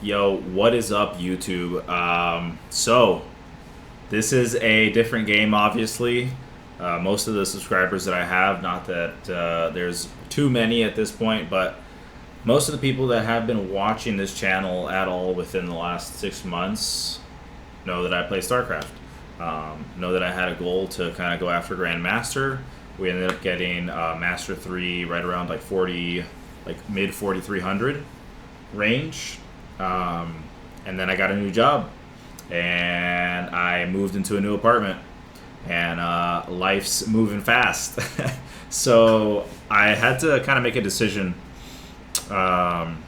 Yo, what is up, YouTube? So this is a different game, obviously. Most of the subscribers that I have, not that there's too many at this point, but most of the people that have been watching this channel at all within the last 6 months know that I play StarCraft. Know that I had a goal to kind of go after Grandmaster. We ended up getting Master 3 right around like 40, like mid 4300 range. And then I got a new job and I moved into a new apartment and life's moving fast. So I had to kind of make a decision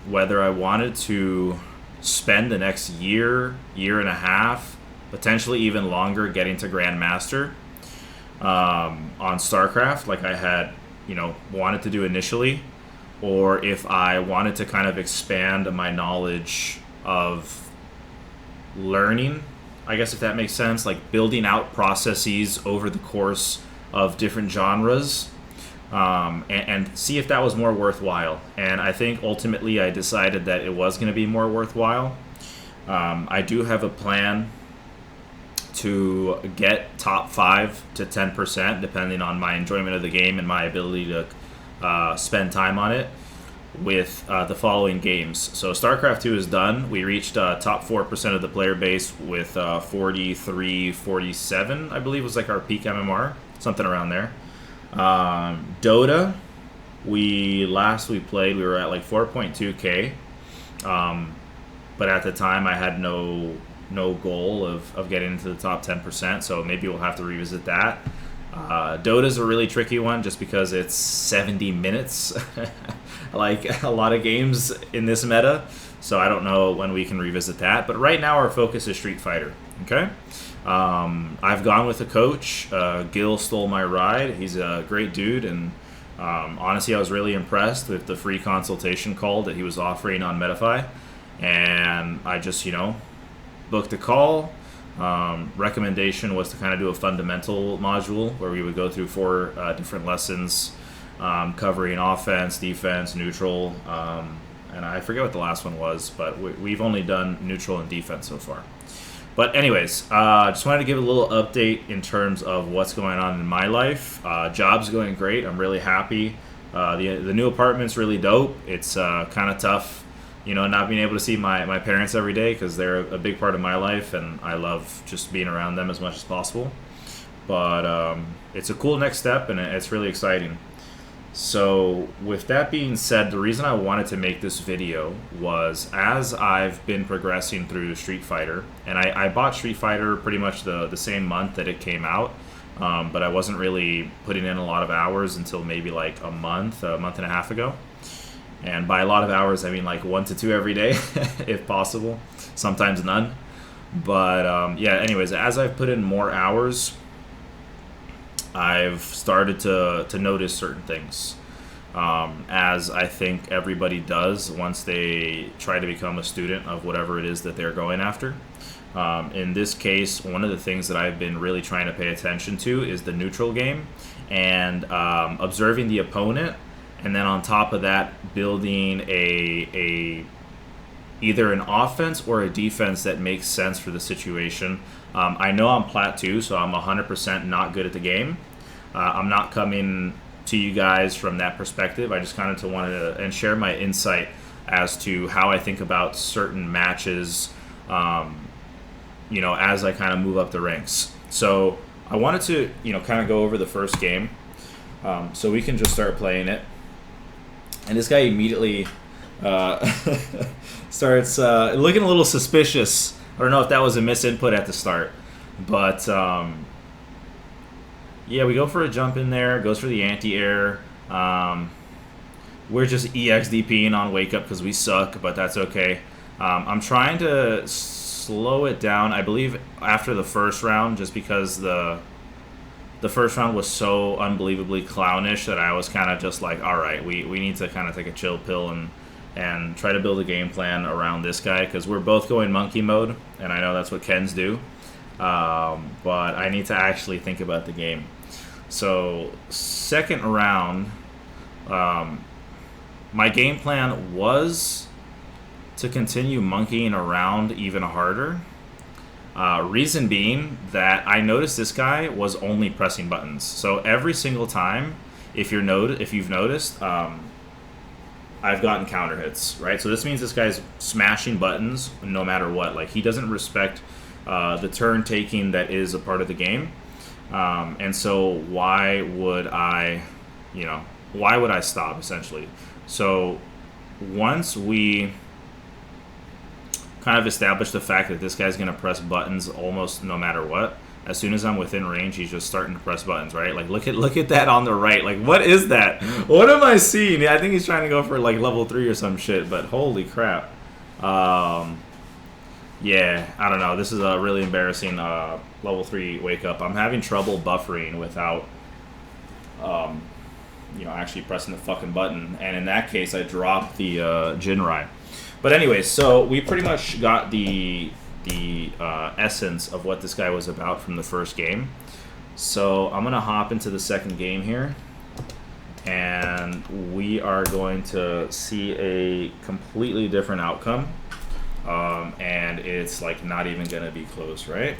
whether I wanted to spend the next year and a half, potentially even longer, getting to Grandmaster on StarCraft like I had, wanted to do initially, or if I wanted to kind of expand my knowledge of learning, I guess, if that makes sense, like building out processes over the course of different genres, and see if that was more worthwhile. And I think ultimately I decided that it was going to be more worthwhile. I do have a plan to get top 5 to 10%, depending on my enjoyment of the game and my ability to spend time on it, with the following games. So StarCraft 2 is done. We reached top 4% of the player base with 43, 47, I believe was like our peak MMR, something around there. Dota, we played, we were at like 4.2k, but at the time I had no goal of getting into the top 10%, so maybe we'll have to revisit that. Dota's a really tricky one just because it's 70 minutes, like a lot of games in this meta, so I don't know when we can revisit that. But right now our focus is Street Fighter, okay? I've gone with a coach, Gillstolemyride. He's a great dude, and honestly I was really impressed with the free consultation call that he was offering on Metafy, and I just, booked a call. Recommendation was to kind of do a fundamental module where we would go through 4 different lessons, covering offense, defense, neutral, and I forget what the last one was, but we've only done neutral and defense so far. But anyways, just wanted to give a little update in terms of what's going on in my life. Job's going great. I'm really happy. The new apartment's really dope. It's kind of tough, not being able to see my parents every day because they're a big part of my life, and I love just being around them as much as possible. But it's a cool next step, and it's really exciting. So with that being said, the reason I wanted to make this video was as I've been progressing through Street Fighter, and I bought Street Fighter pretty much the same month that it came out, but I wasn't really putting in a lot of hours until maybe like a month and a half ago. And by a lot of hours, I mean like 1 to 2 every day, if possible. Sometimes none. But yeah, anyways, as I've put in more hours, I've started to notice certain things. As I think everybody does once they try to become a student of whatever it is that they're going after. In this case, one of the things that I've been really trying to pay attention to is the neutral game, and observing the opponent, and then on top of that, building a either an offense or a defense that makes sense for the situation. I know I'm Plat 2, so I'm 100% not good at the game. I'm not coming to you guys from that perspective. I just kind of wanted to and share my insight as to how I think about certain matches, as I kind of move up the ranks. So I wanted to, kind of go over the first game, so we can just start playing it. And this guy immediately starts looking a little suspicious. I don't know if that was a misinput at the start, but yeah, we go for a jump in there, goes for the anti-air. We're just EXDPing on wake up because we suck, but that's okay. I'm trying to slow it down, I believe, after the first round, just because the first round was so unbelievably clownish that I was kind of just like, all right, we need to kind of take a chill pill and try to build a game plan around this guy, because we're both going monkey mode, and I know that's what Kens do, but I need to actually think about the game. So second round, my game plan was to continue monkeying around even harder. Reason being that I noticed this guy was only pressing buttons. So every single time, if you've noticed, I've gotten counter hits, right? So this means this guy's smashing buttons no matter what. Like, he doesn't respect the turn taking that is a part of the game. And so why would I stop, essentially? So once we kind of establish the fact that this guy's going to press buttons almost no matter what, as soon as I'm within range, he's just starting to press buttons, right? Like, look at that on the right. Like, what is that? What am I seeing? I think he's trying to go for, like, level 3 or some shit, but holy crap. Yeah, I don't know. This is a really embarrassing level 3 wake up. I'm having trouble buffering without, actually pressing the fucking button. And in that case, I dropped the Jinrai. But anyways, so we pretty much got the essence of what this guy was about from the first game. So I'm going to hop into the second game here. And we are going to see a completely different outcome. And it's like not even going to be close, right?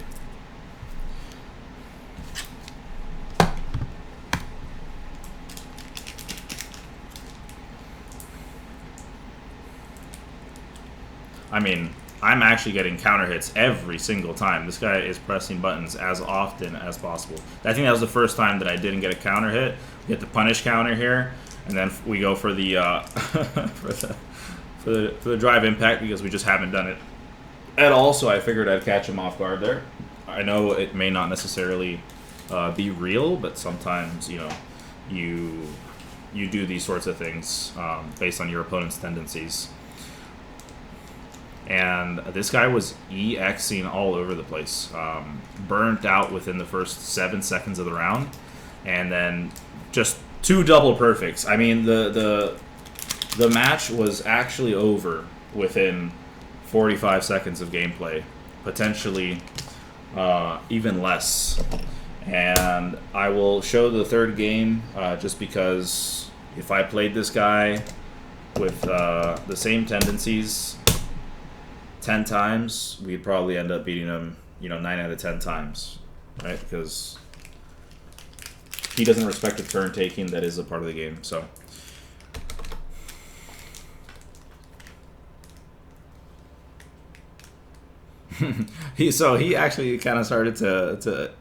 I mean, I'm actually getting counter hits every single time. This guy is pressing buttons as often as possible. I think that was the first time that I didn't get a counter hit. We get the punish counter here, and then we go for the for the drive impact because we just haven't done it at all. So I figured I'd catch him off guard there. I know it may not necessarily be real, but sometimes you do these sorts of things based on your opponent's tendencies. And this guy was EXing all over the place. Burnt out within the first 7 seconds of the round. And then just 2 double perfects. I mean, the match was actually over within 45 seconds of gameplay. Potentially even less. And I will show the third game just because if I played this guy with the same tendencies 10 times, we'd probably end up beating him, 9 out of 10 times, right? Because he doesn't respect the turn taking that is a part of the game. So he actually kind of started to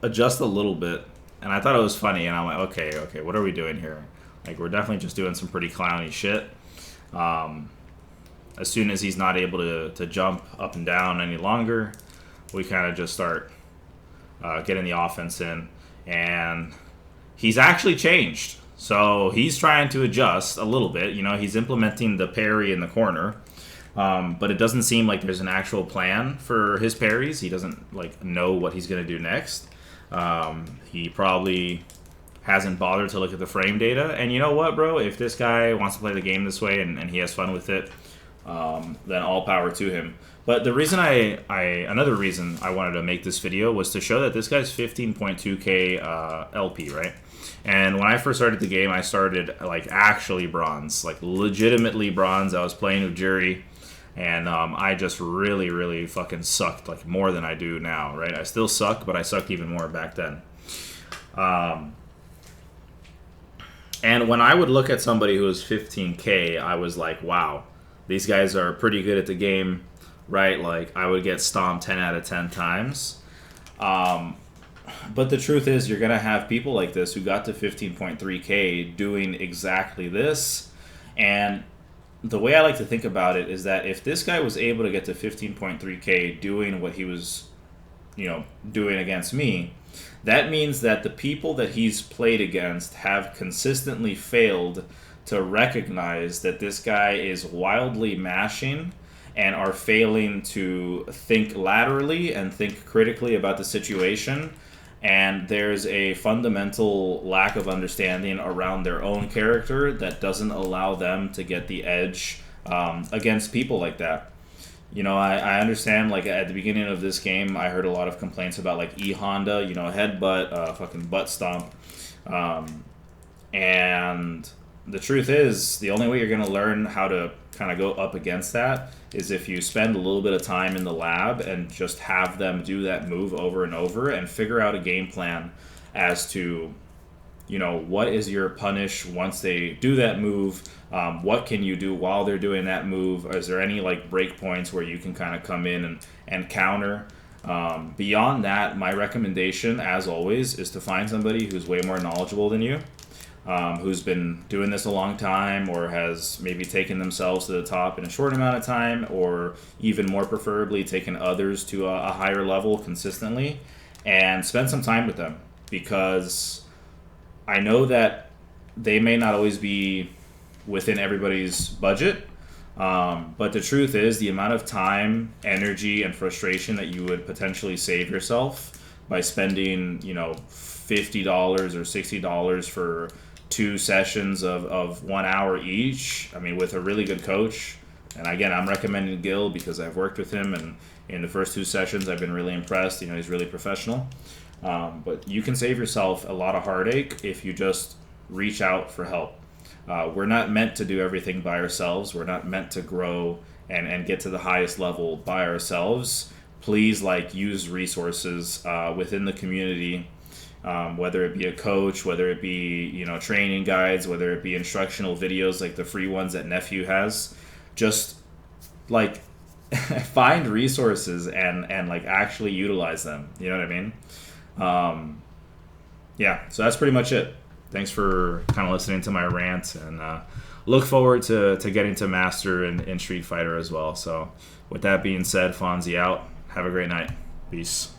adjust a little bit, and I thought it was funny, and I'm like, okay, what are we doing here? Like, we're definitely just doing some pretty clowny shit. As soon as he's not able to jump up and down any longer, we kind of just start getting the offense in. And he's actually changed. So he's trying to adjust a little bit. He's implementing the parry in the corner. But it doesn't seem like there's an actual plan for his parries. He doesn't know what he's going to do next. He probably hasn't bothered to look at the frame data. And you know what, bro? If this guy wants to play the game this way and he has fun with it, then all power to him. But the reason another reason I wanted to make this video was to show that this guy's 15.2k LP, right? And when I first started the game, I started actually bronze, legitimately bronze. I was playing with Jury, and I just really, really fucking sucked, more than I do now, right? I still suck, but I sucked even more back then. And when I would look at somebody who was 15k, I was like, wow. These guys are pretty good at the game, right? I would get stomped 10 out of 10 times. But the truth is, you're going to have people like this who got to 15.3k doing exactly this. And the way I like to think about it is that if this guy was able to get to 15.3k doing what he was, doing against me, that means that the people that he's played against have consistently failed to recognize that this guy is wildly mashing and are failing to think laterally and think critically about the situation. And there's a fundamental lack of understanding around their own character that doesn't allow them to get the edge against people like that. I understand, at the beginning of this game, I heard a lot of complaints about, E-Honda, headbutt, fucking butt stomp. And the truth is, the only way you're going to learn how to kind of go up against that is if you spend a little bit of time in the lab and just have them do that move over and over and figure out a game plan as to, you know, what is your punish once they do that move. What can you do while they're doing that move? Is there any like break points where you can kind of come in and counter? Beyond that, my recommendation, as always, is to find somebody who's way more knowledgeable than you, who's been doing this a long time or has maybe taken themselves to the top in a short amount of time, or even more preferably taken others to a higher level consistently, and spend some time with them, because I know that they may not always be within everybody's budget, but the truth is the amount of time, energy, and frustration that you would potentially save yourself by spending, you know, $50 or $60 for 2 sessions of 1 hour each, I mean, with a really good coach. And again, I'm recommending Gil because I've worked with him, and in the first 2 sessions I've been really impressed. You know, he's really professional. But you can save yourself a lot of heartache if you just reach out for help. We're not meant to do everything by ourselves. We're not meant to grow and get to the highest level by ourselves. Please, like, use resources within the community, whether it be a coach, whether it be, you know, training guides, whether it be instructional videos like the free ones that Nephew has. Just like find resources and like actually utilize them. You know what I mean? Yeah, so that's pretty much it. Thanks for kind of listening to my rant, and look forward to getting to master in Street Fighter as well. So with that being said, Fohnzii out. Have a great night. Peace.